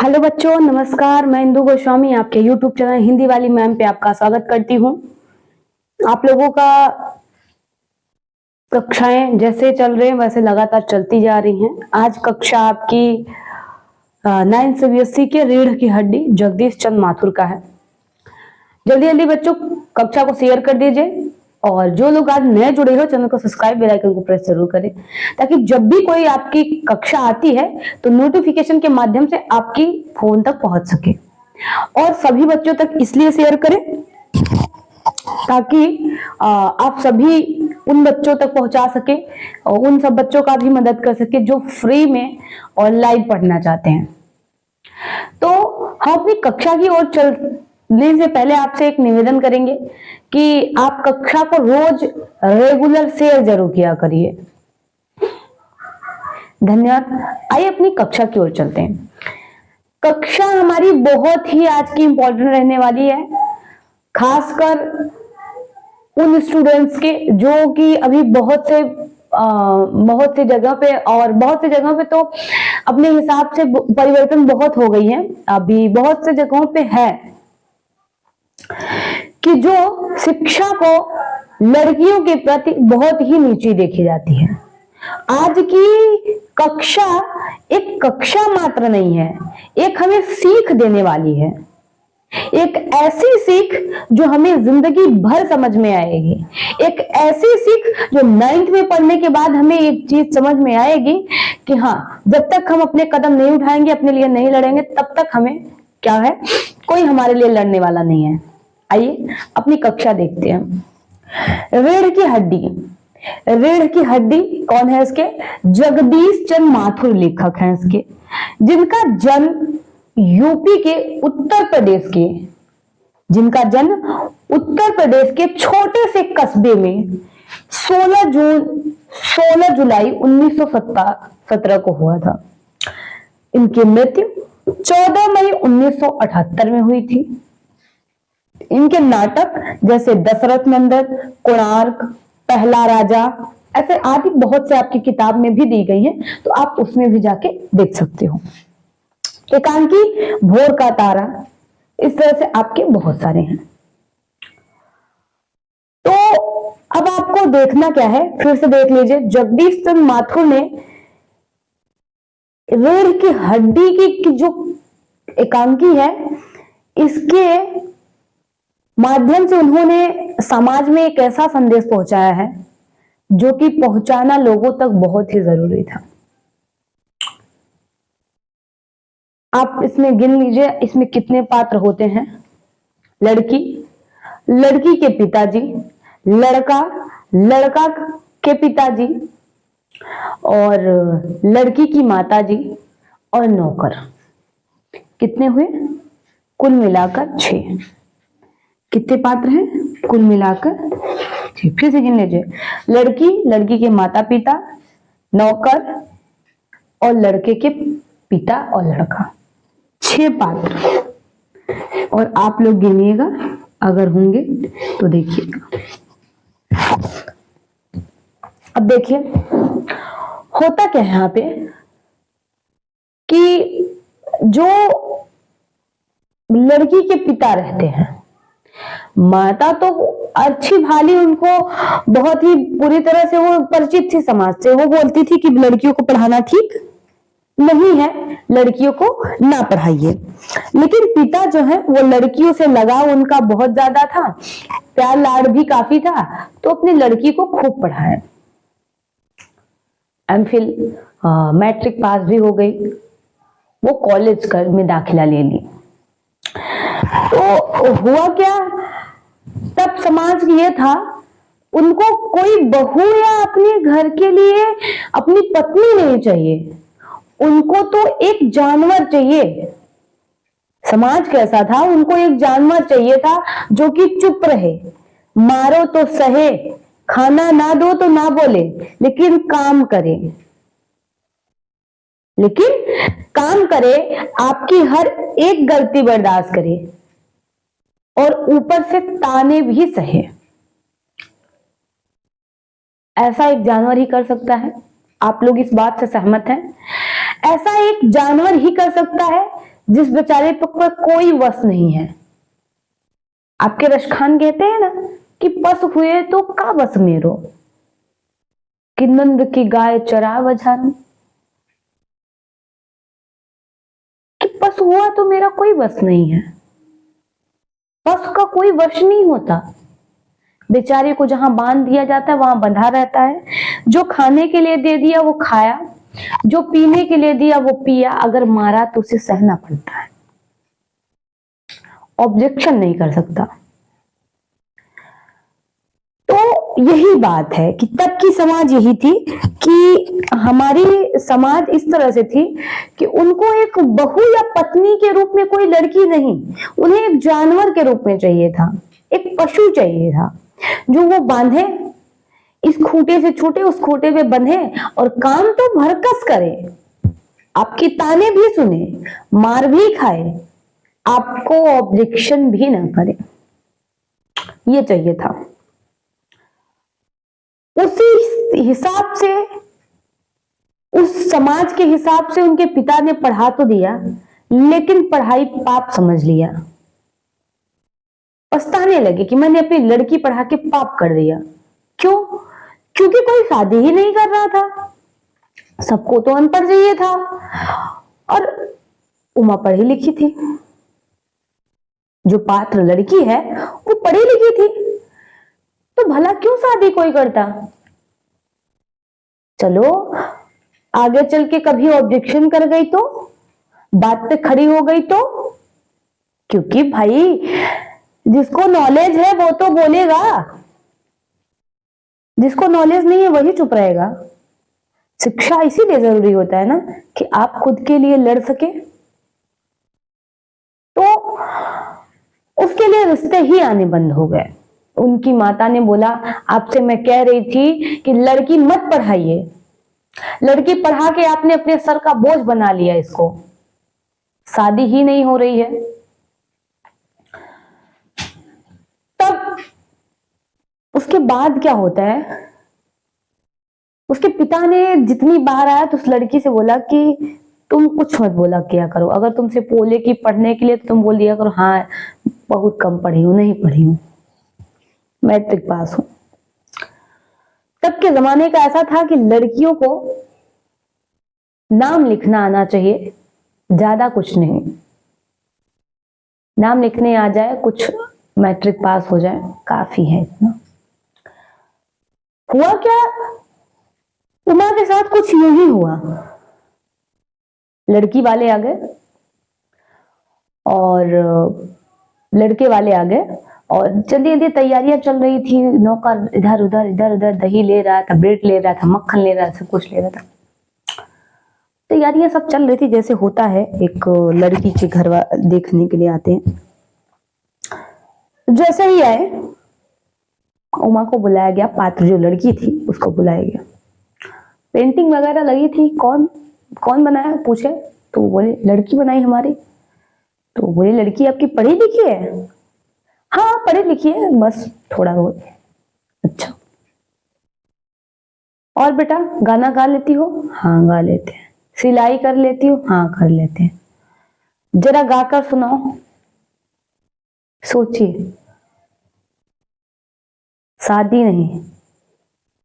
Hello बच्चों, नमस्कार। मैं इंदु गोस्वामी आपके YouTube चैनल हिंदी वाली मैम पे आपका स्वागत करती हूँ। आप लोगों का कक्षाएं जैसे चल रहे हैं वैसे लगातार चलती जा रही हैं। आज कक्षा आपकी 9th CBSE के रीढ़ की हड्डी जगदीश चंद्र माथुर का है। जल्दी जल्दी बच्चों कक्षा को शेयर कर दीजिए और जो लोग आज नए जुड़े हो चैनल को सब्सक्राइब, बेल आइकन को प्रेस जरूर करें ताकि जब भी कोई आपकी कक्षा आती है तो नोटिफिकेशन के माध्यम से आपकी फोन तक पहुंच सके। और सभी बच्चों तक इसलिए शेयर करें ताकि आप सभी उन बच्चों तक पहुंचा सके और उन सब बच्चों का भी मदद कर सके जो फ्री में ऑनलाइन पढ़ना चाहते हैं। तो हम अपनी कक्षा की ओर चलने से पहले आपसे एक निवेदन करेंगे कि आप कक्षा को रोज रेगुलर शेयर जरूर किया करिए। धन्यवाद। आइए अपनी कक्षा की ओर चलते हैं। कक्षा हमारी बहुत ही आज की इंपॉर्टेंट रहने वाली है, खासकर उन स्टूडेंट्स के जो कि अभी बहुत से जगह पे तो अपने हिसाब से परिवर्तन बहुत हो गई है। अभी बहुत से जगहों पे है कि जो शिक्षा को लड़कियों के प्रति बहुत ही नीची देखी जाती है। आज की कक्षा एक कक्षा मात्र नहीं है, एक हमें सीख देने वाली है। एक ऐसी सीख जो हमें जिंदगी भर समझ में आएगी। एक ऐसी सीख जो 9th में पढ़ने के बाद हमें एक चीज समझ में आएगी कि हाँ, जब तक हम अपने कदम नहीं उठाएंगे, अपने लिए नहीं लड़ेंगे, तब तक हमें क्या है, कोई हमारे लिए लड़ने वाला नहीं है। आइए अपनी कक्षा देखते हैं। रीढ़ की हड्डी। रीढ़ की हड्डी कौन है इसके? जगदीश चंद्र माथुर लेखक हैं इसके, जिनका जन्म यूपी के उत्तर प्रदेश के, जिनका जन्म उत्तर प्रदेश के छोटे से कस्बे में 16 जुलाई 1917 को हुआ था। इनकी मृत्यु 14 मई 1978 में हुई थी। इनके नाटक जैसे दशरथ नंदन, कोणार्क, पहला राजा, ऐसे आदि बहुत से आपकी किताब में भी दी गई हैं, तो आप उसमें भी जाके देख सकते हो। एकांकी, भोर का तारा, इस तरह से आपके बहुत सारे हैं। तो अब आपको देखना क्या है, फिर से देख लीजिए। जगदीश चंद्र माथुर ने रीढ़ की हड्डी की जो एकांकी है, इसके माध्यम से उन्होंने समाज में एक ऐसा संदेश पहुंचाया है जो कि पहुंचाना लोगों तक बहुत ही जरूरी था। आप इसमें गिन लीजिए, इसमें कितने पात्र होते हैं। लड़की, लड़की के पिताजी, लड़का, लड़का के पिताजी, और लड़की की माताजी और नौकर। कितने हुए? कुल मिलाकर 6। कितने पात्र हैं? कुल मिलाकर 6। फिर से गिन लीजिए। लड़की, लड़की के माता पिता, नौकर और लड़के के पिता और लड़का, 6 पात्र। और आप लोग गिनिएगा, अगर होंगे तो देखिएगा। अब देखिए होता क्या है यहां पे कि जो लड़की के पिता रहते हैं, माता तो अच्छी भाली उनको बहुत ही पूरी तरह से वो परिचित थी समाज से। वो बोलती थी कि लड़कियों को पढ़ाना ठीक नहीं है, लड़कियों को ना पढ़ाइए। लेकिन पिता जो है वो लड़कियों से लगाव उनका बहुत ज्यादा था, प्यार लाड़ भी काफी था, तो अपनी लड़की को खूब पढ़ाया। एमफिल मैट्रिक पास भी हो गई, वो कॉलेज में दाखिला ले ली। तो हुआ क्या, तब समाज ये था, उनको कोई बहू या अपने घर के लिए अपनी पत्नी नहीं चाहिए, उनको तो एक जानवर चाहिए। समाज कैसा था, उनको एक जानवर चाहिए था जो कि चुप रहे, मारो तो सहे, खाना ना दो तो ना बोले, लेकिन काम करे। आपकी हर एक गलती बर्दाश्त करे और ऊपर से ताने भी सहे। ऐसा एक जानवर ही कर सकता है। आप लोग इस बात से सहमत हैं? ऐसा एक जानवर ही कर सकता है जिस बेचारे पर कोई वश नहीं है। आपके रशखान कहते हैं ना कि पस हुए तो का बस मेरो, कि नंद की गाय चरा बजारूं, कि पस हुआ तो मेरा कोई वश नहीं है। पस का कोई वश नहीं होता। बेचारे को जहां बांध दिया जाता है वहां बंधा रहता है। जो खाने के लिए दे दिया वो खाया, जो पीने के लिए दिया वो पिया, अगर मारा तो उसे सहना पड़ता है, ऑब्जेक्शन नहीं कर सकता। तो यही बात है कि तब की समाज यही थी कि हमारी समाज इस तरह से थी कि उनको एक बहू या पत्नी के रूप में कोई लड़की नहीं, उन्हें एक जानवर के रूप में चाहिए था, एक पशु चाहिए था जो वो बांधे, इस खूंटे से छूटे उस खूंटे पे बंधे और काम तो भरकस करे, आपकी ताने भी सुने, मार भी खाए, आपको ऑब्जेक्शन भी ना करे, ये चाहिए था। उसी हिसाब से, उस समाज के हिसाब से उनके पिता ने पढ़ा तो दिया, लेकिन पढ़ाई पाप समझ लिया। पछताने लगे कि मैंने अपनी लड़की पढ़ा के पाप कर दिया। क्यों? क्योंकि कोई शादी ही नहीं कर रहा था, सबको तो अनपढ़ चाहिए था, और उमा पढ़ी लिखी थी, जो पात्र लड़की है वो पढ़ी लिखी थी, तो भला क्यों शादी कोई करता। चलो आगे चल के कभी ऑब्जेक्शन कर गई तो, बात पे खड़ी हो गई तो, क्योंकि भाई जिसको नॉलेज है वो तो बोलेगा, जिसको नॉलेज नहीं है वही चुप रहेगा। शिक्षा इसीलिए जरूरी होता है ना कि आप खुद के लिए लड़ सके। तो उसके लिए रिश्ते ही आने बंद हो गए। उनकी माता ने बोला, आपसे मैं कह रही थी कि लड़की मत पढ़ाइए, लड़की पढ़ा के आपने अपने सर का बोझ बना लिया, इसको शादी ही नहीं हो रही है। तब उसके बाद क्या होता है, उसके पिता ने जितनी बार आया तो उस लड़की से बोला कि तुम कुछ मत बोला किया करो, अगर तुमसे बोले कि पढ़ने के लिए तो तुम बोल दिया करो हाँ बहुत कम पढ़ी हूं, नहीं पढ़ी हूं, मैट्रिक पास हूं। तब के जमाने का ऐसा था कि लड़कियों को नाम लिखना आना चाहिए, ज्यादा कुछ नहीं, नाम लिखने आ जाए, कुछ मैट्रिक पास हो जाए, काफी है इतना। हुआ क्या, उमा के साथ कुछ यूं ही हुआ। लड़की वाले आ गए और लड़के वाले आ गए और जल्दी जल्दी तैयारियां चल रही थी। नौकर इधर उधर इधर उधर दही ले रहा था, ब्रेड ले रहा था, मक्खन ले रहा था, सब कुछ ले रहा था। तैयारियां सब चल रही थी जैसे होता है, एक लड़की के घर देखने के लिए आते हैं। जैसे ही आए उमा को बुलाया गया, पात्र जो लड़की थी उसको बुलाया गया। पेंटिंग वगैरह लगी थी, कौन कौन बनाया पूछे तो वो बोले लड़की बनाई हमारी। तो बोले लड़की आपकी पढ़ी लिखी है? हाँ पढ़ी लिखी है, बस थोड़ा बहुत। अच्छा, और बेटा गाना गा लेती हो? हाँ गा लेते हैं। सिलाई कर लेती हो? हाँ कर लेते हैं। जरा गाकर सुनाओ। सोचिए, शादी नहीं,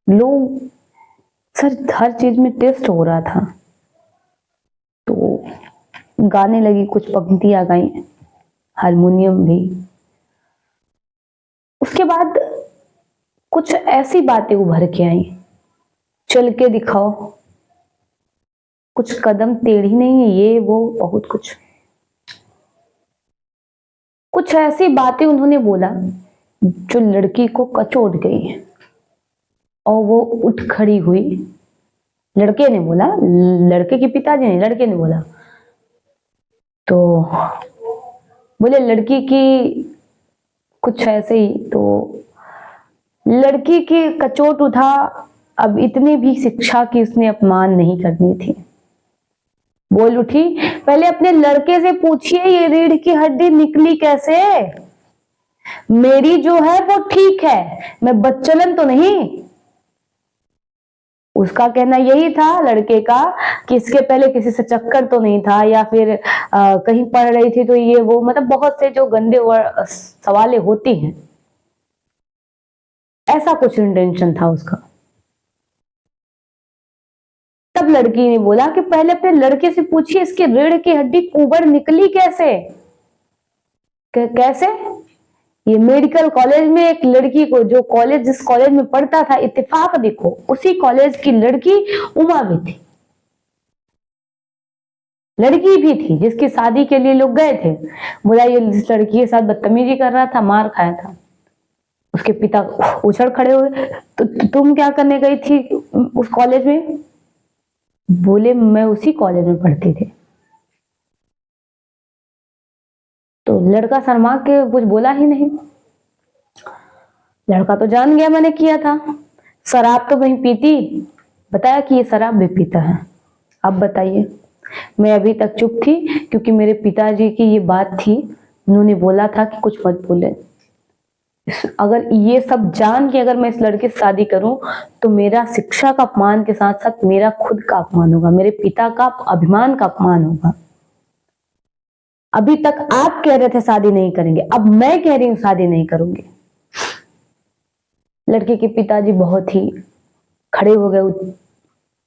लोग सर हर चीज में टेस्ट हो रहा था, तो गाने लगी, कुछ पंक्तियां गाई, हारमोनियम भी। उसके बाद कुछ ऐसी बातें उभर के आई, चल के दिखाओ, कुछ कदम टेढ़ी नहीं है, ये वो बहुत कुछ ऐसी बातें उन्होंने बोला जो लड़की को कचोट गई और वो उठ खड़ी हुई। लड़के ने बोला, लड़के के पिताजी ने, लड़के ने बोला, तो बोले लड़की की कुछ ऐसे ही, तो लड़की की कचोट उठा। अब इतनी भी शिक्षा की उसने अपमान नहीं करनी थी। बोल उठी, पहले अपने लड़के से पूछिए ये रीढ़ की हड्डी निकली कैसे? मेरी जो है वो ठीक है, मैं बच्चलन तो नहीं। उसका कहना यही था लड़के का कि इसके पहले किसी से चक्कर तो नहीं था, या फिर कहीं पढ़ रही थी तो ये वो, मतलब बहुत से जो गंदे सवालें होती हैं, ऐसा कुछ इंटेंशन था उसका। तब लड़की ने बोला कि पहले अपने लड़के से पूछिए इसकी रीढ़ की हड्डी ऊपर निकली कैसे। कैसे? ये मेडिकल कॉलेज में एक लड़की को, जो कॉलेज जिस कॉलेज में पढ़ता था, इत्तेफाक देखो उसी कॉलेज की लड़की उमा भी थी, लड़की भी थी जिसकी शादी के लिए लोग गए थे। बोला ये इस लड़की के साथ बदतमीजी कर रहा था, मार खाया था। उसके पिता उछल खड़े हुए, तो तुम क्या करने गई थी उस कॉलेज में? बोले मैं उसी कॉलेज में पढ़ती थी। तो लड़का शर्मा के कुछ बोला ही नहीं। लड़का तो जान गया मैंने किया था, शराब तो वहीं पीती, बताया कि ये शराब भी पीता है। अब बताइए, मैं अभी तक चुप थी क्योंकि मेरे पिताजी की ये बात थी, उन्होंने बोला था कि कुछ मत बोले। अगर ये सब जान के अगर मैं इस लड़के से शादी करूं तो मेरा शिक्षा का अपमान के साथ साथ मेरा खुद का अपमान होगा, मेरे पिता का अभिमान का अपमान होगा। अभी तक आप कह रहे थे शादी नहीं करेंगे, अब मैं कह रही हूं शादी नहीं करूंगी। लड़के के पिताजी बहुत ही खड़े हो गए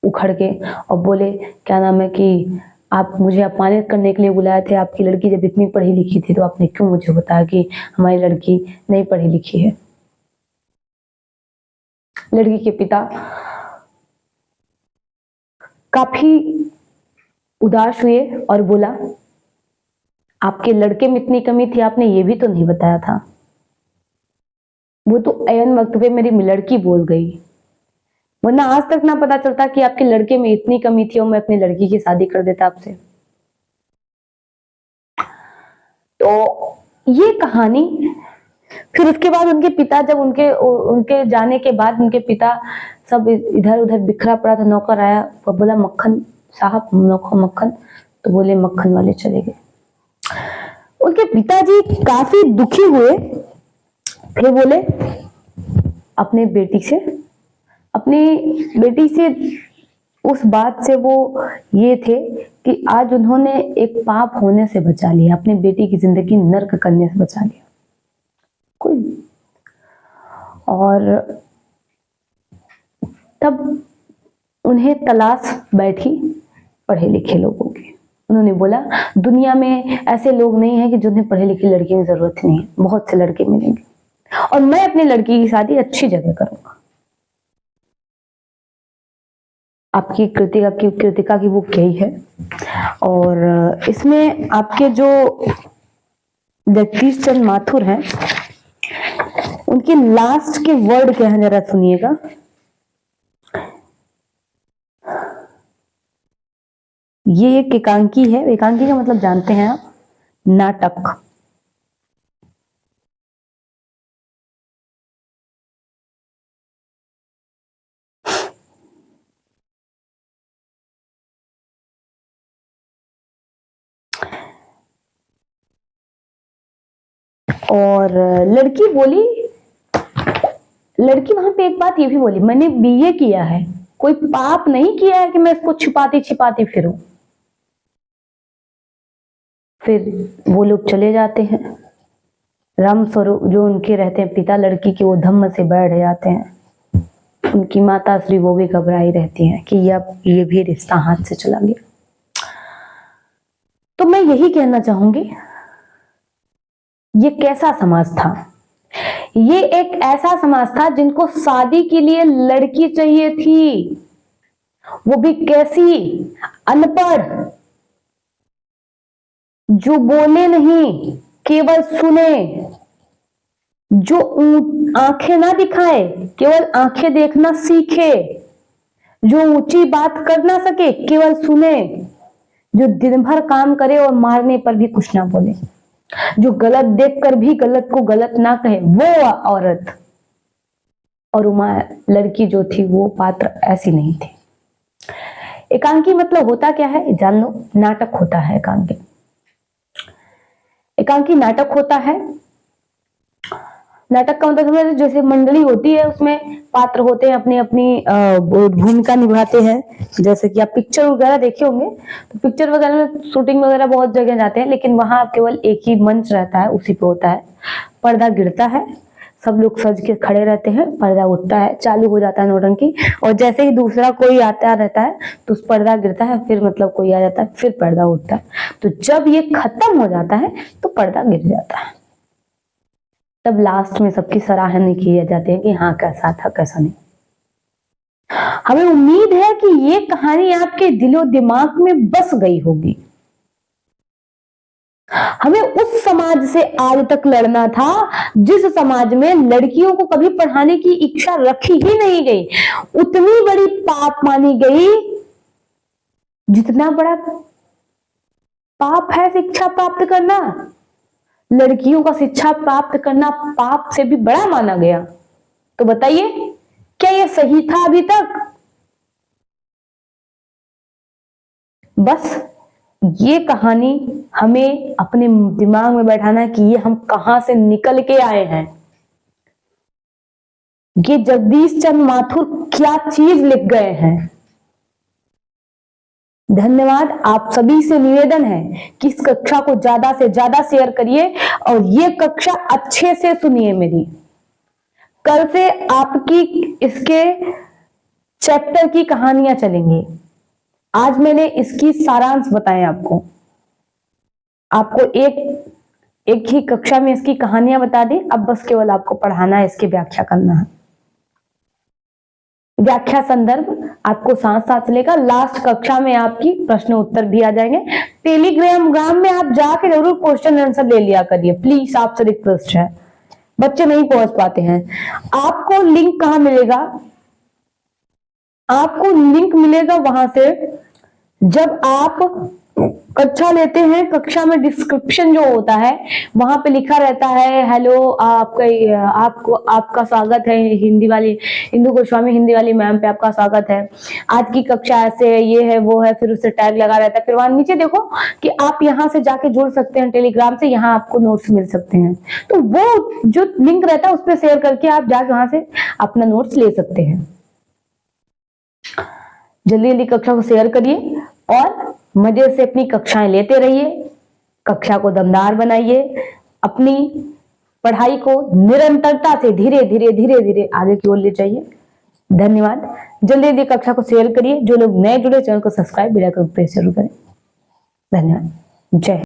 उखड़ के और बोले क्या नाम है कि आप मुझे अपमानित करने के लिए बुलाए थे, आपकी लड़की जब इतनी पढ़ी लिखी थी तो आपने क्यों मुझे बताया कि हमारी लड़की नहीं पढ़ी लिखी है। लड़की के पिता काफी उदास हुए और बोला आपके लड़के में इतनी कमी थी आपने ये भी तो नहीं बताया था। वो तो ऐन वक्त पे मेरी लड़की बोल गई, वरना आज तक ना पता चलता कि आपके लड़के में इतनी कमी थी और मैं अपनी लड़की की शादी कर देता आपसे। तो ये कहानी, फिर उसके बाद उनके पिता, जब उनके जाने के बाद उनके पिता सब इधर उधर बिखरा पड़ा था, नौकर आया वो बोला मक्खन साहब नौकर मक्खन, तो बोले मक्खन वाले चले गए। उनके पिताजी काफी दुखी हुए, फिर बोले अपनी बेटी से उस बात से वो ये थे कि आज उन्होंने एक पाप होने से बचा लिया, अपनी बेटी की जिंदगी नर्क करने से बचा लिया कोई। और तब उन्हें तलाश बैठी पढ़े लिखे लोगों की। उन्होंने बोला दुनिया में ऐसे लोग नहीं हैं कि जिन्हें पढ़े लिखे लड़की की जरूरत नहीं है, बहुत से लड़के मिलेंगे और मैं अपनी लड़की की शादी अच्छी जगह करूंगा। आपकी कृतिका की बुक यही है और इसमें आपके जो जगदीश चंद्र माथुर हैं उनके लास्ट के वर्ड क्या है जरा सुनिएगा। ये एक एकांकी है, एकांकी का मतलब जानते हैं आप, नाटक। और लड़की वहां पे एक बात ये भी बोली, मैंने बीए किया है, कोई पाप नहीं किया है कि मैं इसको छिपाती छिपाती फिरूं। फिर वो लोग चले जाते हैं, राम स्वरूप जो उनके रहते हैं पिता लड़की के, वो धम्म से बैठ जाते हैं। उनकी माता श्री वो भी घबराई रहती हैं कि ये भी रिश्ता हाथ से चला गया। तो मैं यही कहना चाहूंगी, ये कैसा समाज था? ये एक ऐसा समाज था जिनको शादी के लिए लड़की चाहिए थी, वो भी कैसी? अनपढ़, जो बोले नहीं केवल सुने, जो आंखें ना दिखाए केवल आंखें देखना सीखे, जो ऊंची बात कर ना सके केवल सुने, जो दिन भर काम करे और मारने पर भी कुछ ना बोले, जो गलत देखकर भी गलत को गलत ना कहे, वो औरत। और उमा लड़की जो थी वो पात्र ऐसी नहीं थी। एकांकी मतलब होता क्या है जान लो, नाटक होता है एकांकी। एकांकी नाटक होता है नाटक का मतलब समझ, जैसे मंडली होती है उसमें पात्र होते हैं, अपनी अपनी भूमिका निभाते हैं। जैसे कि आप पिक्चर वगैरह देखे होंगे, तो पिक्चर वगैरह में शूटिंग वगैरह बहुत जगह जाते हैं, लेकिन वहां केवल एक ही मंच रहता है, उसी पे होता है। पर्दा गिरता है, सब लोग सज के खड़े रहते हैं, पर्दा उठता है, चालू हो जाता है नौटंकी, और जैसे ही दूसरा कोई आता रहता है तो उस पर्दा गिरता है, फिर मतलब कोई आ जाता है, फिर पर्दा उठता है। तो जब ये खत्म हो जाता है तो पर्दा गिर जाता है। तब लास्ट में सबकी सराहना की जाती है कि हाँ कैसा था कैसा नहीं। हमें उम्मीद है कि ये कहानी आपके दिलो दिमाग में बस गई होगी। हमें उस समाज से आज तक लड़ना था जिस समाज में लड़कियों को कभी पढ़ाने की इच्छा रखी ही नहीं गई। उतनी बड़ी पाप मानी गई जितना बड़ा पाप है शिक्षा प्राप्त करना, लड़कियों का शिक्षा प्राप्त करना पाप से भी बड़ा माना गया। तो बताइए क्या यह सही था अभी तक? बस ये कहानी हमें अपने दिमाग में बैठाना कि ये हम कहां से निकल के आए हैं। ये जगदीश चंद्र माथुर क्या चीज लिख गए हैं। धन्यवाद। आप सभी से निवेदन है कि इस कक्षा को ज्यादा से ज्यादा शेयर करिए और ये कक्षा अच्छे से सुनिए मेरी। कल से आपकी इसके चैप्टर की कहानियां चलेंगी। आज मैंने इसकी सारांश बताए आपको एक ही कक्षा में इसकी कहानियां बता दी। अब बस केवल आपको पढ़ाना है, इसकी व्याख्या करना है। व्याख्या संदर्भ आपको साथ साथ चलेगा। लास्ट कक्षा में आपकी प्रश्न उत्तर भी आ जाएंगे। टेलीग्राम में आप जाके जरूर क्वेश्चन आंसर ले लिया करिए, प्लीज, आपसे रिक्वेस्ट है। बच्चे नहीं पहुंच पाते हैं। आपको लिंक कहां मिलेगा? आपको लिंक मिलेगा वहां से जब आप कक्षा लेते हैं। कक्षा में डिस्क्रिप्शन जो होता है वहां पे लिखा रहता है हेलो आपका स्वागत है, हिंदू गोस्वामी हिंदी वाली मैम पे आपका स्वागत है, आज की कक्षा ऐसे है, ये है वो है, फिर उससे टैग लगा रहता है। फिर वहां नीचे देखो कि आप यहाँ से जाके जुड़ सकते हैं टेलीग्राम से, यहाँ आपको नोट्स मिल सकते हैं। तो वो जो लिंक रहता है उस पर शेयर करके आप जाके वहां से अपना नोट्स ले सकते हैं। जल्दी जल्दी कक्षा को शेयर करिए और मजे से अपनी कक्षाएं लेते रहिए। कक्षा को दमदार बनाइए। अपनी पढ़ाई को निरंतरता से धीरे धीरे आगे की ओर ले जाइए। धन्यवाद। जल्दी जल्दी कक्षा को शेयर करिए। जो लोग नए जुड़े चैनल को सब्सक्राइब भी जरूर करें। धन्यवाद। जय